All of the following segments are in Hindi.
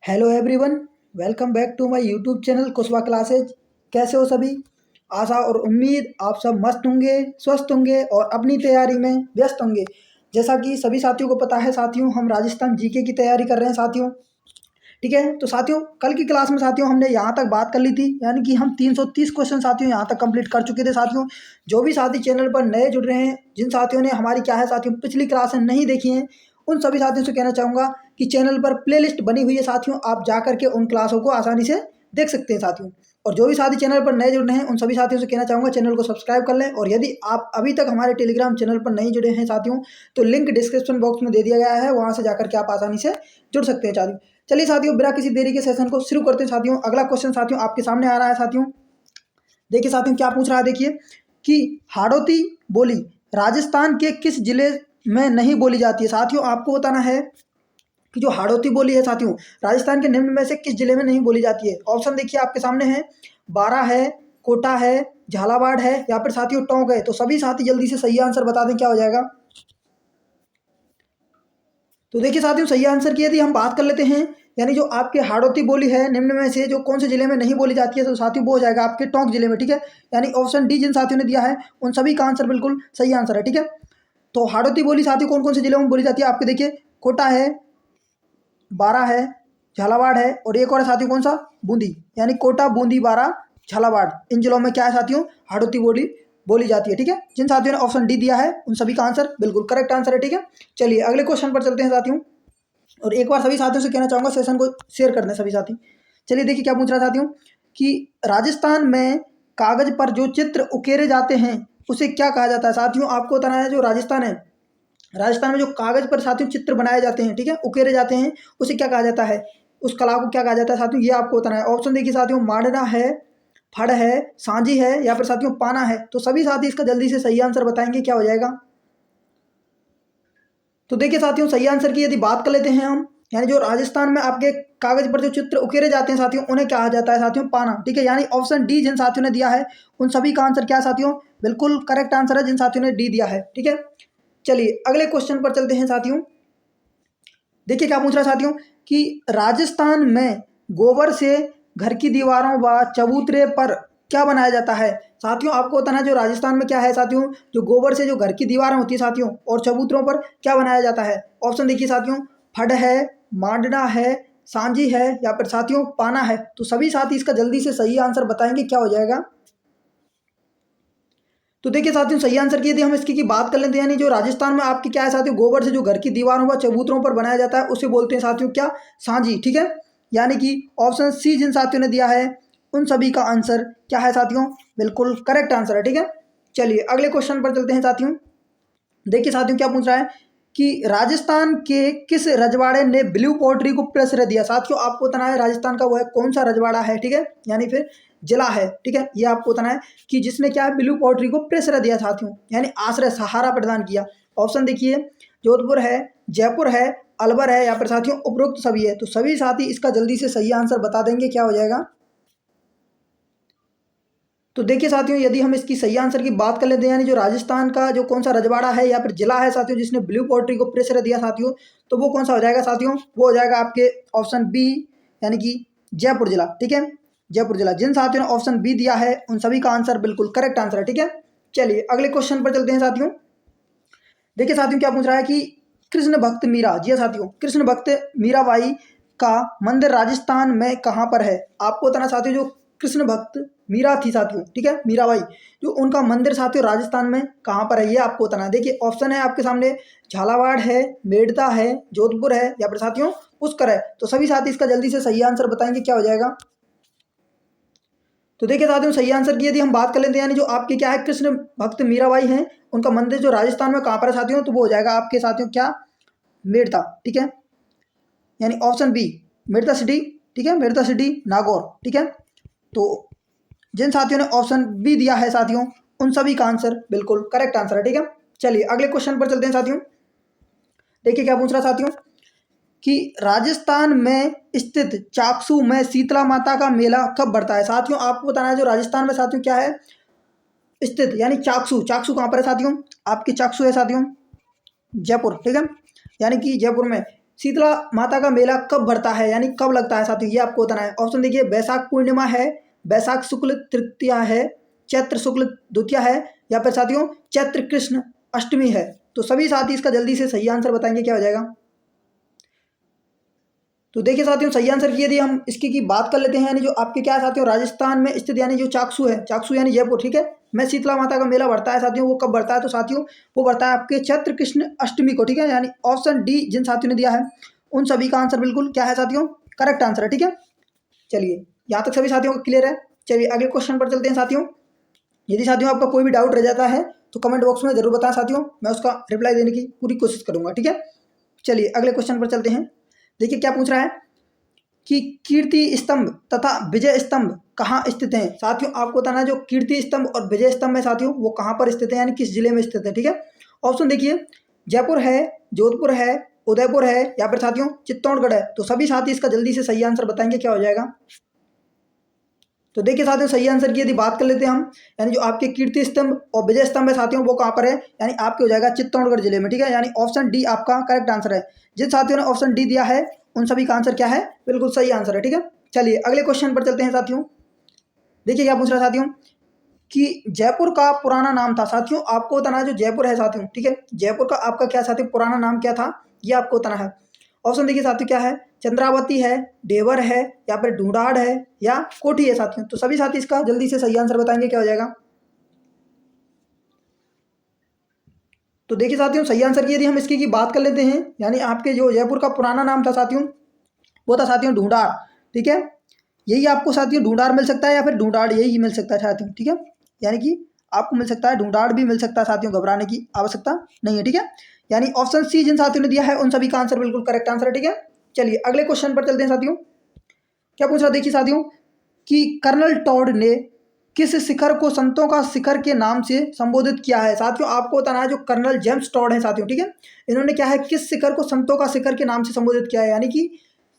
Hello everyone, welcome back to my YouTube channel Kushwa classes. कैसे हो सभी? आशा और उम्मीद आप सब मस्त होंगे, स्वस्थ होंगे और अपनी तैयारी में व्यस्त होंगे। जैसा कि सभी साथियों को पता है साथियों, हम राजस्थान जीके की तैयारी कर रहे हैं साथियों। ठीक है, तो साथियों कल की क्लास में साथियों हमने यहाँ तक बात कर ली थी, यानी कि हम 330 क्वेश्चन साथियों यहाँ तक कंप्लीट कर चुके थे साथियों। जो भी साथी चैनल पर नए जुड़ रहे हैं, जिन साथियों ने हमारी क्या है साथियों पिछली क्लासें नहीं देखी हैं, उन सभी साथियों से कहना चाहूँगा कि चैनल पर प्लेलिस्ट बनी हुई है साथियों, आप जा करके उन क्लासों को आसानी से देख सकते हैं साथियों। और जो भी साथी चैनल पर नए जुड़ रहे हैं, उन सभी साथियों से कहना चाहूँगा चैनल को सब्सक्राइब कर लें। और यदि आप अभी तक हमारे टेलीग्राम चैनल पर नहीं जुड़े हैं साथियों, तो लिंक डिस्क्रिप्शन बॉक्स में दे दिया गया है, वहाँ से जाकर के आप आसानी से जुड़ सकते हैं साथियों। चलिए साथियों, बिना किसी देरी के सेशन को शुरू करते हैं साथियों। अगला क्वेश्चन साथियों आपके सामने आ रहा है साथियों। देखिए साथियों क्या पूछ रहा है, देखिए कि हाड़ौती बोली राजस्थान के किस जिले में नहीं बोली जाती है। साथियों आपको बताना है कि जो हाड़ौती बोली है साथियों, राजस्थान के निम्न में से किस जिले में नहीं बोली जाती है। ऑप्शन देखिए आपके सामने है, बारा है, कोटा है, झालावाड़ है या फिर साथियों टोंक है। तो सभी साथी जल्दी से सही आंसर बता दें, क्या हो जाएगा। तो देखिए साथियों सही आंसर की यदि हम बात कर लेते हैं, यानी जो आपके हाड़ौती बोली है निम्न में से जो कौन से जिले में नहीं बोली जाती है, तो साथियों वो हो जाएगा आपके टोंक जिले में। ठीक है, यानी ऑप्शन डी जिन साथियों ने दिया है उन सभी का आंसर बिल्कुल सही आंसर है। ठीक है, तो हाड़ौती बोली साथियों कौन कौन से जिलों में बोली जाती है, आपके देखिए कोटा है, बारा है, झालावाड़ है और एक और है साथियों कौन सा, बूंदी। यानी कोटा, बूंदी, बारा, झालावाड़, इन जिलों में क्या है साथियों हाड़ौती बोली बोली जाती है। ठीक है, जिन साथियों ने ऑप्शन डी दिया है उन सभी का आंसर बिल्कुल करेक्ट आंसर है। ठीक है, चलिए अगले क्वेश्चन पर चलते हैं साथियों। और एक बार सभी साथियों से कहना चाहूँगा सेशन को शेयर कर दें सभी साथी। चलिए देखिए क्या पूछ रहा है साथियों कि राजस्थान में कागज पर जो चित्र उकेरे जाते हैं उसे क्या कहा जाता है। साथियों आपको बताना है जो राजस्थान है, राजस्थान में जो कागज पर साथियों चित्र बनाए जाते हैं, ठीक है, उकेरे जाते हैं, उसे क्या कहा जाता है, उस कला को क्या कहा जाता है साथियों, ये आपको बताना है। ऑप्शन देखिए साथियों, मांडना है, फड़ है, सांझी है या फिर साथियों पाना है। तो सभी साथी इसका जल्दी से सही आंसर बताएंगे, क्या हो जाएगा। तो देखिए साथियों सही आंसर की यदि बात कर लेते हैं हम, यानी जो राजस्थान में आपके कागज पर जो चित्र उकेरे जाते हैं साथियों उन्हें कहा जाता है साथियों पाना। ठीक है, यानी ऑप्शन डी जिन साथियों ने दिया है उन सभी का आंसर क्या है साथियों, बिल्कुल करेक्ट आंसर है जिन साथियों ने डी दिया है। ठीक है, चलिए अगले क्वेश्चन पर चलते हैं साथियों। देखिए क्या पूछ रहा है साथियों कि राजस्थान में गोबर से घर की दीवारों व चबूतरे पर क्या बनाया जाता है। साथियों आपको बताना है जो राजस्थान में क्या है साथियों, जो गोबर से जो घर की दीवारें होती है साथियों और चबूतरों पर क्या बनाया जाता है। ऑप्शन देखिए साथियों, फड़ है, मांडना है, सांझी है या फिर साथियों पाना है। तो सभी साथी इसका जल्दी से सही आंसर बताएंगे, क्या हो जाएगा। तो देखिए साथियों सही आंसर की यदि हम इसकी बात कर लेते हैं, यानी जो राजस्थान में आपकी क्या है साथियों गोबर से जो घर की दीवारों व चबूतरों पर बनाया जाता है उसे बोलते हैं साथियों क्या, सांझी। ठीक है, यानी कि ऑप्शन सी जिन साथियों ने दिया है उन सभी का आंसर क्या है साथियों, बिल्कुल करेक्ट आंसर है। ठीक है, चलिए अगले क्वेश्चन पर चलते हैं साथियों। देखिए साथियों क्या पूछ रहा है कि राजस्थान के किस रजवाड़े ने ब्लू पोट्री को प्रश्रय दिया। साथियों आपको बताना है राजस्थान का वो है कौन सा रजवाड़ा है, ठीक है, यानी फिर जिला है। ठीक है, ये आपको बताना है कि जिसने क्या है ब्लू पोट्री को प्रश्रय दिया साथियों, यानी आश्रय सहारा प्रदान किया। ऑप्शन देखिए, जोधपुर है, जयपुर है, अलवर है या फिर साथियों उपरोक्त सभी है। तो सभी साथी इसका जल्दी से सही आंसर बता देंगे, क्या हो जाएगा। तो देखिए साथियों यदि हम इसकी सही आंसर की बात कर लेते हैं, यानी जो राजस्थान का जो कौन सा रजवाड़ा है या फिर जिला है साथियों जिसने ब्लू पोट्री को प्रेशर दिया साथियों, तो वो कौन सा हो जाएगा साथियों, वो हो जाएगा आपके ऑप्शन बी, यानी कि जयपुर जिला। ठीक है, जयपुर जिला। जिन साथियों ने ऑप्शन बी दिया है उन सभी का आंसर बिल्कुल करेक्ट आंसर है। ठीक है, चलिए अगले क्वेश्चन पर चलते हैं साथियों। देखिए साथियों क्या पूछ रहा है कि कृष्ण भक्त मीरा, जी हाँ साथियों, कृष्ण भक्त मीराबाई का मंदिर राजस्थान में कहाँ पर है। आपको बताना साथियों जो कृष्ण भक्त मीरा थी साथियों, ठीक है, मीराबाई, जो उनका मंदिर साथियों राजस्थान में कहाँ पर है, ये आपको बताना है। देखिए ऑप्शन है आपके सामने, झालावाड़ है, मेड़ता है, जोधपुर है या फिर साथियों पुष्कर है। तो सभी साथी इसका जल्दी से सही आंसर बताएंगे, क्या हो जाएगा। तो देखिए साथियों सही आंसर की यदि हम बात कर लेते हैं, यानी जो आपके क्या है कृष्ण भक्त मीराबाई हैं उनका मंदिर जो राजस्थान में कहाँ पर है साथियों, तो वो हो जाएगा आपके साथियों क्या, मेड़ता। ठीक है, यानी ऑप्शन बी मेड़ता सिटी। ठीक है, मेड़ता सिटी नागौर। ठीक है, तो जिन साथियों ने ऑप्शन बी दिया है साथियों उन सभी का आंसर बिल्कुल करेक्ट आंसर है। ठीक है, चलिए अगले क्वेश्चन पर चलते हैं साथियों। देखिए क्या पूछ रहा है साथियों कि राजस्थान में स्थित चाकसू में शीतला माता का मेला कब बढ़ता है। साथियों आपको बताना है जो राजस्थान में साथियों क्या है स्थित, यानी चाकसू, चाकसू कहाँ पर है साथियों, आपकी चाकसू है साथियों जयपुर। ठीक है, यानी कि जयपुर में शीतला माता का मेला कब भरता है यानी कब लगता है साथियों, ये आपको बताना है। ऑप्शन देखिए, बैसाख पूर्णिमा है, बैसाख शुक्ल तृतीया है, चैत्र शुक्ल द्वितीया है, या फिर साथियों चैत्र कृष्ण अष्टमी है। तो सभी साथी इसका जल्दी से सही आंसर बताएंगे, क्या हो जाएगा। तो देखिए साथियों, सही आंसर की यदि हम इसकी की बात कर लेते हैं, यानी जो आपके क्या है साथियों, राजस्थान में स्थित यानी जो चाकसू है, चाकसू यानी जयपुर, ठीक है, में शीतला माता का मेला बढ़ता है साथियों। वो कब बढ़ता है, तो साथियों वो बढ़ता है आपके चैत्र कृष्ण अष्टमी को, ठीक है। यानी ऑप्शन डी जिन साथियों ने दिया है उन सभी का आंसर बिल्कुल क्या है साथियों, करेक्ट आंसर है, ठीक है। चलिए यहाँ तक सभी साथियों को क्लियर है। चलिए अगले क्वेश्चन पर चलते हैं साथियों। यदि साथियों आपका कोई भी डाउट रह जाता है तो कमेंट बॉक्स में जरूर बताएं साथियों, मैं उसका रिप्लाई देने की पूरी कोशिश करूंगा, ठीक है। चलिए अगले क्वेश्चन पर चलते हैं। देखिए क्या पूछ रहा है कि कीर्ति स्तंभ तथा विजय स्तंभ कहाँ स्थित हैं। साथियों आपको बताना है जो कीर्ति स्तंभ और विजय स्तंभ है साथियों वो कहाँ पर स्थित है, यानी किस जिले में स्थित है, ठीक है। ऑप्शन देखिए, जयपुर है, जोधपुर है, उदयपुर है, या फिर साथियों चित्तौड़गढ़ है। तो सभी साथी इसका जल्दी से सही आंसर बताएंगे, क्या हो जाएगा। तो देखिए साथियों, सही आंसर की यदि बात कर लेते हैं हम, यानी जो आपके कीर्ति स्तंभ और विजय स्तंभ है साथियों वो कहाँ पर है, यानी आपके हो जाएगा चित्तौड़गढ़ जिले में, ठीक है। यानी ऑप्शन डी आपका करेक्ट आंसर है। जिन साथियों ने ऑप्शन डी दिया है उन सभी का आंसर क्या है, बिल्कुल सही आंसर है, ठीक है। चलिए अगले क्वेश्चन पर चलते हैं साथियों। देखिए क्या पूछ रहा है साथियों कि जयपुर का पुराना नाम था। साथियों आपको बताना है जो जयपुर है साथियों, ठीक है, जयपुर का आपका क्या साथियों पुराना नाम क्या था, ये आपको बताना है। ऑप्शन देखिए साथियों क्या है, चंद्रावती है, देवर है, या फिर ढूंढाड़ है, या कोठी है साथियों। तो सभी साथी इसका जल्दी से सही आंसर बताएंगे, क्या हो जाएगा। तो देखिए साथियों, सही आंसर की यदि हम इसकी बात कर लेते हैं, यानी आपके जो जयपुर का पुराना नाम था साथियों वो था साथियों ढूंढाड़, ठीक है। यही आपको साथियों ढूंढाड़ मिल सकता है या फिर ढूंढाड़ यही मिल सकता है साथियों, ठीक है। यानी कि आपको मिल सकता है, ढूंढाड़ भी मिल सकता है साथियों, घबराने की आवश्यकता नहीं है, ठीक है। यानी ऑप्शन सी जिन साथियों ने दिया है उन सभी का आंसर बिल्कुल करेक्ट आंसर है, ठीक है। चलिए अगले क्वेश्चन पर चलते हैं साथियों। क्या पूछ रहा देखिए साथियों कि कर्नल टॉड ने किस शिखर को संतों का शिखर के नाम से संबोधित किया है। साथियों आपको बताना है जो कर्नल जेम्स टॉड है साथियों, ठीक है, इन्होंने क्या है किस शिखर को संतों का शिखर के नाम से संबोधित किया है, यानी कि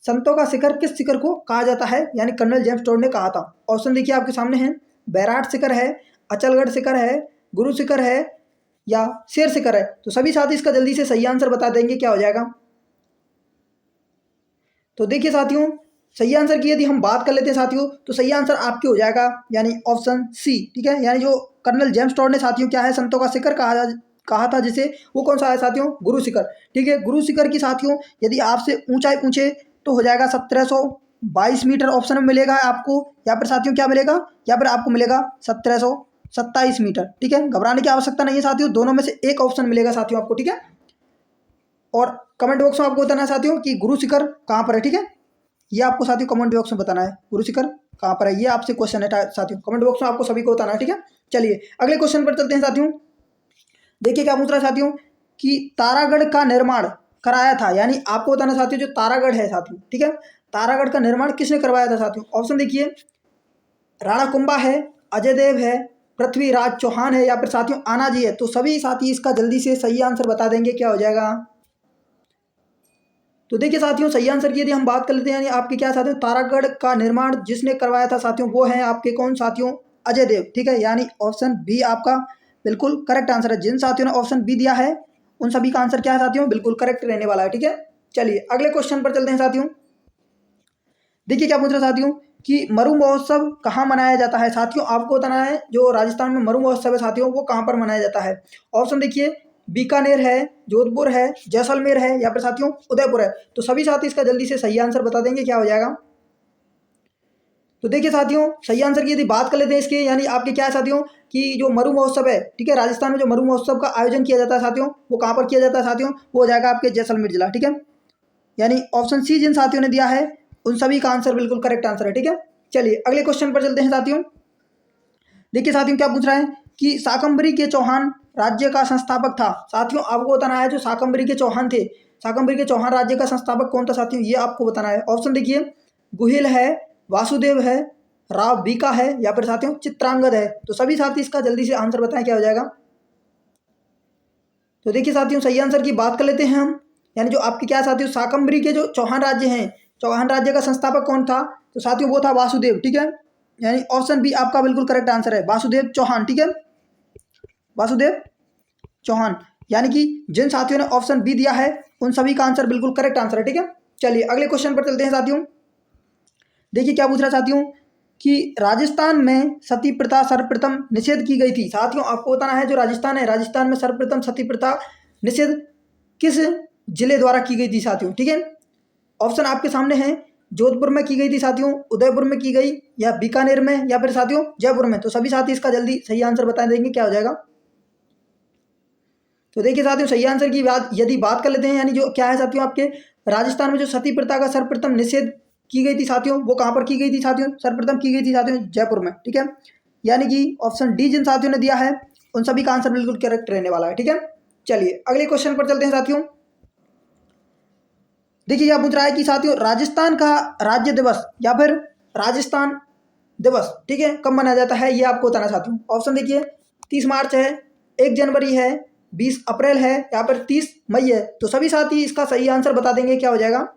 संतों का शिखर किस शिखर को कहा जाता है, यानी कर्नल जेम्स टॉड ने कहा था। ऑप्शन देखिए आपके सामने है, बैराट शिखर है, अचलगढ़ शिखर है, गुरु शिखर है, या शेर शिखर है। तो सभी साथी इसका जल्दी से सही आंसर बता देंगे, क्या हो जाएगा। तो देखिए साथियों, सही आंसर की यदि हम बात कर लेते हैं साथियों तो सही आंसर आपके हो जाएगा यानी ऑप्शन सी, ठीक है। यानी जो कर्नल जेम्स टॉड ने साथियों क्या है संतों का शिखर कहा था जिसे, वो कौन सा है साथियों, गुरु शिखर, ठीक है। गुरु शिखर की साथियों यदि आपसे ऊंचाई पूछे तो हो जाएगा 1722 मीटर ऑप्शन में मिलेगा आपको, या फिर साथियों क्या मिलेगा, या फिर आपको मिलेगा 1727 मीटर, ठीक है। घबराने की आवश्यकता नहीं है साथियों, दोनों में से एक ऑप्शन मिलेगा साथियों आपको, ठीक है। और कमेंट बॉक्स में आपको बताना है साथियों कि गुरु शिखर कहाँ पर है, ठीक है। ये आपको साथियों कमेंट बॉक्स में बताना है गुरु शिखर कहाँ पर है, ये आपसे क्वेश्चन है साथियों, कमेंट बॉक्स में आपको सभी को बताना है, ठीक है। चलिए अगले क्वेश्चन पर चलते हैं साथियों। देखिए क्या पूछ रहा है साथियों कि तारागढ़ का निर्माण कराया था, यानी आपको बताना साथियों जो तारागढ़ है साथियों, ठीक है, तारागढ़ का निर्माण किसने करवाया था साथियों। ऑप्शन देखिए, राणा कुंभा है, अजय देव है, पृथ्वीराज चौहान है, या फिर साथियों आनाजी है। तो सभी साथी इसका जल्दी से सही आंसर बता देंगे, क्या हो जाएगा। तो देखिए साथियों, सही आंसर की यदि हम बात कर लेते हैं, यानी आपके क्या साथियों तारागढ़ का निर्माण जिसने करवाया था साथियों वो है आपके कौन साथियों, अजय देव, ठीक है। यानी ऑप्शन बी आपका बिल्कुल करेक्ट आंसर है। जिन साथियों ने ऑप्शन बी दिया है उन सभी का आंसर क्या है साथियों, बिल्कुल करेक्ट रहने वाला है, ठीक है। चलिए अगले क्वेश्चन पर चलते हैं साथियों। देखिए क्या पूछ रहे हैं साथियों कि मरु महोत्सव कहाँ मनाया जाता है। साथियों आपको बताना है जो राजस्थान में मरु महोत्सव है साथियों वो कहाँ पर मनाया जाता है। ऑप्शन देखिए, बीकानेर है, जोधपुर है, जैसलमेर है, या फिर साथियों उदयपुर है। तो सभी साथी इसका जल्दी से सही आंसर बता देंगे, क्या हो जाएगा। तो देखिए साथियों, सही आंसर की यदि बात कर लेते हैं इसके, यानी आपके क्या है साथियों कि जो मरु महोत्सव है, ठीक है, राजस्थान में जो मरु महोत्सव का आयोजन किया जाता है साथियों वो कहाँ पर किया जाता है साथियों, वो हो जाएगा आपके जैसलमेर जिला, ठीक है। यानी ऑप्शन सी जिन साथियों ने दिया है उन सभी का आंसर बिल्कुल करेक्ट आंसर है, ठीक है। चलिए अगले क्वेश्चन पर चलते हैं साथियों। देखिए साथियों क्या पूछ रहा है कि शाकंभरी के चौहान राज्य का संस्थापक था। साथियों आपको बताना है जो शाकंभरी के चौहान थे, शाकंभरी के चौहान राज्य का संस्थापक कौन था साथियों, ये आपको बताना है। ऑप्शन देखिए, गुहिल है, वासुदेव है, राव बीका है, या फिर साथियों चित्रांगद है। तो सभी साथी इसका जल्दी से आंसर बताएं, क्या हो जाएगा। तो देखिए साथियों, सही आंसर की बात कर लेते हैं हम, यानी जो आपके क्या साथियों शाकंभरी के जो चौहान राज्य हैं, चौहान राज्य का संस्थापक कौन था, तो साथियों वो था वासुदेव, ठीक है। यानी ऑप्शन बी आपका बिल्कुल करेक्ट आंसर है, वासुदेव चौहान, ठीक है, वासुदेव चौहान। यानी कि जिन साथियों ने ऑप्शन बी दिया है उन सभी का आंसर बिल्कुल करेक्ट आंसर है। ठीक है, चलिए अगले क्वेश्चन पर चलते हैं साथियों। देखिए क्या पूछ रहा है साथियों कि राजस्थान में सती प्रथा सर्वप्रथम निषेध की गई थी। साथियों आपको बताना है जो राजस्थान है, राजस्थान में सर्वप्रथम सती प्रथा निषेध किस जिले द्वारा की गई थी साथियों। ठीक है, ऑप्शन आपके सामने है, जोधपुर में की गई थी साथियों, उदयपुर में की गई, या बीकानेर में, या फिर साथियों जयपुर में। तो सभी साथी इसका जल्दी सही आंसर बता देंगे, क्या हो जाएगा। तो देखिए साथियों सही आंसर की बात यदि बात कर लेते हैं, यानी जो क्या है साथियों आपके राजस्थान में जो सती प्रथा का सर्वप्रथम निषेध की गई थी साथियों, वो कहाँ पर की गई थी साथियों, सर्वप्रथम की गई थी साथियों जयपुर में। ठीक है, यानी कि ऑप्शन डी जिन साथियों ने दिया है उन सभी का आंसर बिल्कुल करेक्ट रहने वाला है। ठीक है, चलिए अगले क्वेश्चन पर चलते हैं साथियों। देखिए यह पूछ रहा है कि साथियों राजस्थान का राज्य दिवस या फिर राजस्थान दिवस, ठीक है, कब मनाया जाता है, ये आपको बताना साथियों। ऑप्शन देखिए 30 मार्च है, 1 जनवरी है, 20 अप्रैल है, या फिर 30 मई है। तो सभी साथी इसका सही आंसर बता देंगे, क्या हो जाएगा।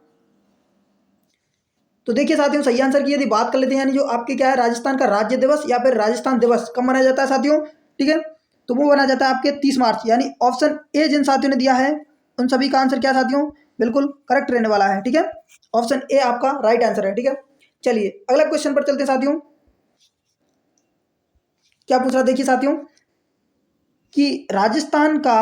तो देखिए साथियों सही आंसर की यदि बात कर लेते हैं, यानी जो आपके क्या है राजस्थान का राज्य दिवस या फिर राजस्थान दिवस कब मनाया जाता है साथियों। ठीक है, तो वो मनाया जाता है आपके 30 मार्च, यानी ऑप्शन ए जिन साथियों ने दिया है उन सभी का आंसर क्या साथियों बिल्कुल करेक्ट रहने वाला है। ठीक है, ऑप्शन ए आपका राइट आंसर है। ठीक है, चलिए अगला क्वेश्चन पर चलते हैं साथियों। क्या पूछ रहा देखिए साथियों कि राजस्थान का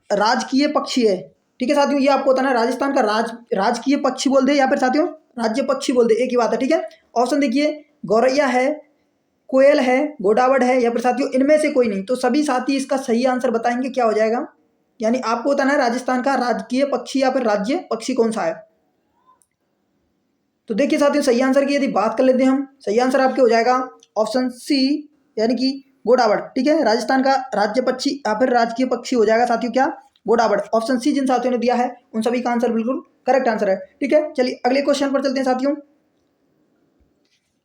राजकीय पक्षी है। ठीक है साथियों, ये आपको बताना है राजस्थान का राजकीय पक्षी बोल दे या फिर साथियों राज्य पक्षी बोल दे, एक ही बात है। ठीक है, ऑप्शन देखिए गौरैया है, कोयल है, गोडावड़ है, या फिर साथियों इनमें से कोई नहीं। तो सभी साथी इसका सही आंसर बताएंगे, क्या हो जाएगा। यानी आपको बताना है राजस्थान का राजकीय पक्षी या फिर राज्य पक्षी कौन सा है। तो देखिए साथियों सही आंसर की यदि बात कर लेते हैं हम, सही आंसर आपके हो जाएगा ऑप्शन सी, यानी कि गोडावड़। ठीक है, राजस्थान का राज्य पक्षी या फिर राजकीय पक्षी हो जाएगा साथियों क्या, गोडावड़। ऑप्शन सी जिन साथियों ने दिया है उन सभी का आंसर बिल्कुल करेक्ट आंसर है। ठीक है, चलिए अगले क्वेश्चन पर चलते हैं साथियों।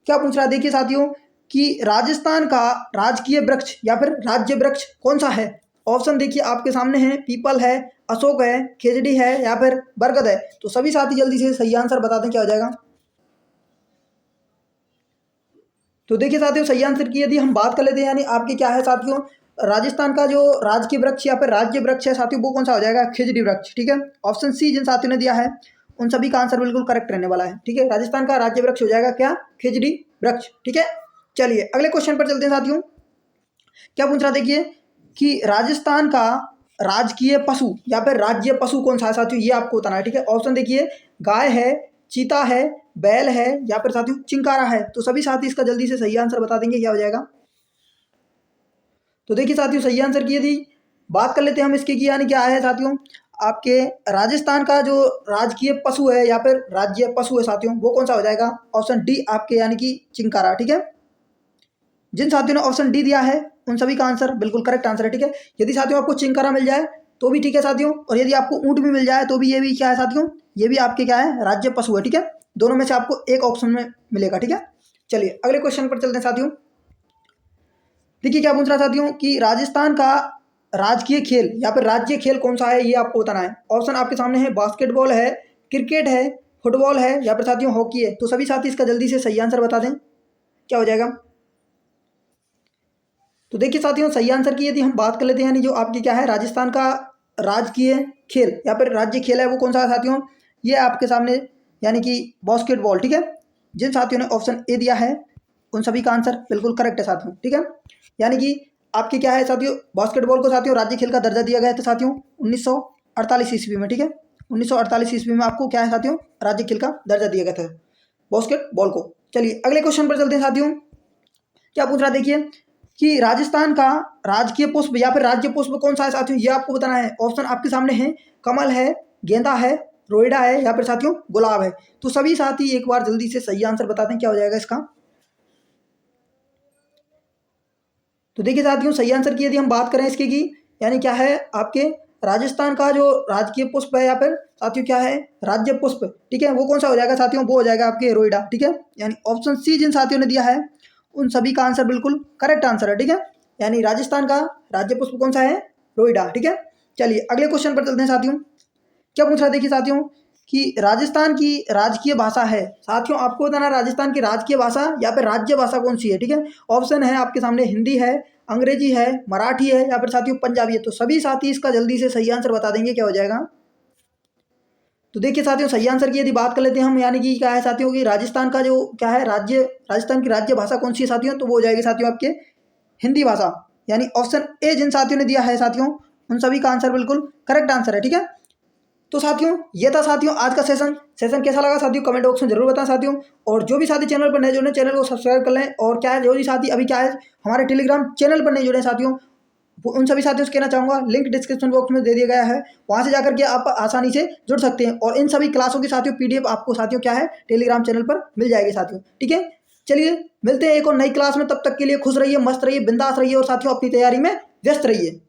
क्या पूछ रहा है देखिए साथियों कि राजस्थान का राजकीय वृक्ष या फिर राज्य वृक्ष कौन सा है। ऑप्शन देखिए आपके सामने है, पीपल है, अशोक है, खेजड़ी है, या फिर बरगद है। तो सभी साथी जल्दी से सही आंसर बता दें, क्या हो जाएगा। तो देखिए साथियों सही आंसर की यदि हम बात कर लेते हैं, यानी आपके क्या है साथियों राजस्थान का जो राजकीय वृक्ष या फिर राज्य वृक्ष है साथियों वो कौन सा हो जाएगा, खिजड़ी वृक्ष। ठीक है, ऑप्शन सी जिन साथियों ने दिया है उन सभी का आंसर बिल्कुल करेक्ट रहने वाला है। ठीक है, राजस्थान का राज्य वृक्ष हो जाएगा क्या, खिजड़ी वृक्ष। ठीक है, चलिए अगले क्वेश्चन पर चलते हैं साथियों। क्या पूछ रहा देखिए कि राजस्थान का राजकीय पशु या फिर राज्य पशु कौन सा है साथियों, ये आपको बताना है। ठीक है, ऑप्शन देखिए गाय है, चीता है, बैल है, या फिर साथियों चिंकारा है। तो सभी साथी इसका जल्दी से सही आंसर बता देंगे, क्या हो जाएगा। तो देखिए साथियों सही आंसर की यदि बात कर लेते हैं हम इसके की, यानी क्या है साथियों आपके राजस्थान का जो राजकीय पशु है या फिर राज्य पशु है साथियों वो कौन सा हो जाएगा, ऑप्शन डी आपके यानी कि चिंकारा। ठीक है, जिन साथियों ने ऑप्शन डी दिया है उन सभी का आंसर बिल्कुल करेक्ट आंसर है। ठीक है, यदि साथियों आपको चिंकारा मिल जाए तो भी ठीक है साथियों, और यदि आपको ऊँट भी मिल जाए तो भी ये भी क्या है साथियों, ये भी आपके क्या है राज्य पशु है। ठीक है, दोनों में से आपको एक ऑप्शन में मिलेगा। ठीक है, चलिए अगले क्वेश्चन पर चलते हैं साथियों। देखिए क्या पूछ रहा साथियों कि राजस्थान का राजकीय खेल या फिर राज्य खेल कौन सा है, ये आपको बताना है। ऑप्शन आपके सामने है, बास्केटबॉल है, क्रिकेट है, फुटबॉल है, या फिर साथियों हॉकी है। तो सभी साथी इसका जल्दी से सही आंसर बता दें, क्या हो जाएगा। तो देखिए साथियों सही आंसर की यदि हम बात कर लेते हैं, यानी जो आपकी क्या है राजस्थान का राजकीय खेल या फिर राज्य खेल है वो कौन सा है साथियों, ये आपके सामने यानी कि बास्केटबॉल। ठीक है, जिन साथियों ने ऑप्शन ए दिया है उन सभी का आंसर बिल्कुल करेक्ट है साथियों। ठीक है, यानी कि आपके क्या है साथियों बास्केटबॉल को साथियों राज्य खेल का दर्जा दिया गया था साथियों 1948 ईस्वी में। ठीक है, 1948 ईस्वी में आपको क्या है साथियों राज्य खेल का दर्जा दिया गया था बास्केटबॉल को। चलिए अगले क्वेश्चन पर चलते हैं साथियों। क्या पूछ रहा देखिए कि राजस्थान का राजकीय पुष्प या फिर राज्य पुष्प कौन सा है साथियों, ये आपको बताना है। ऑप्शन आपके सामने है, कमल है, गेंदा है, रोइडा है, या फिर साथियों गुलाब है। तो सभी साथी एक बार जल्दी से सही आंसर बता दें, क्या हो जाएगा इसका। तो देखिए साथियों सही आंसर की यदि हम बात करें इसके की, यानी क्या है आपके राजस्थान का जो राजकीय पुष्प है या फिर साथियों क्या है राज्य पुष्प, ठीक है, वो कौन सा हो जाएगा साथियों, वो हो जाएगा आपके रोइडा। ठीक है, यानी ऑप्शन सी जिन साथियों ने दिया है उन सभी का आंसर बिल्कुल करेक्ट आंसर है। ठीक है, यानी राजस्थान का राज्य पुष्प कौन सा है, रोइडा। ठीक है, चलिए अगले क्वेश्चन पर चलते हैं साथियों। क्या पूछ रहा है देखिए साथियों कि राजस्थान की राजकीय भाषा है। साथियों आपको बताना राजस्थान की राजकीय भाषा या फिर राज्य भाषा कौन सी है, ठीक है। ऑप्शन है आपके सामने, हिंदी है, अंग्रेजी है, मराठी है या फिर साथियों पंजाबी है। तो सभी साथी इसका जल्दी से सही आंसर बता देंगे, क्या हो जाएगा। तो देखिए साथियों सही आंसर की यदि बात कर लेते हैं हम, यानी कि क्या है साथियों की राजस्थान का जो क्या है राज्य, राजस्थान की राज्य भाषा कौन सी है साथियों, तो वो हो जाएगी साथियों आपके हिंदी भाषा। यानी ऑप्शन ए जिन साथियों ने दिया है साथियों, उन सभी का आंसर बिल्कुल करेक्ट आंसर है, ठीक है। तो साथियों ये था साथियों आज का सेशन कैसा लगा साथियों कमेंट बॉक्स में जरूर बताएं साथियों। और जो भी साथी चैनल पर नए जुड़े चैनल को सब्सक्राइब कर लें। और क्या है जो भी साथी अभी क्या है हमारे टेलीग्राम चैनल पर नहीं जुड़े साथियों, उन सभी साथियों से कहना चाहूँगा लिंक डिस्क्रिप्शन बॉक्स में दे दिया गया है, वहाँ से जाकर के आप आसानी से जुड़ सकते हैं। और इन सभी क्लासों की साथियों PDF आपको साथियों क्या है टेलीग्राम चैनल पर मिल जाएगी साथियों, ठीक है। चलिए मिलते हैं एक और नई क्लास में, तब तक के लिए खुश रहिए, मस्त रहिए, बिंदास रहिए और साथियों अपनी तैयारी में व्यस्त रहिए।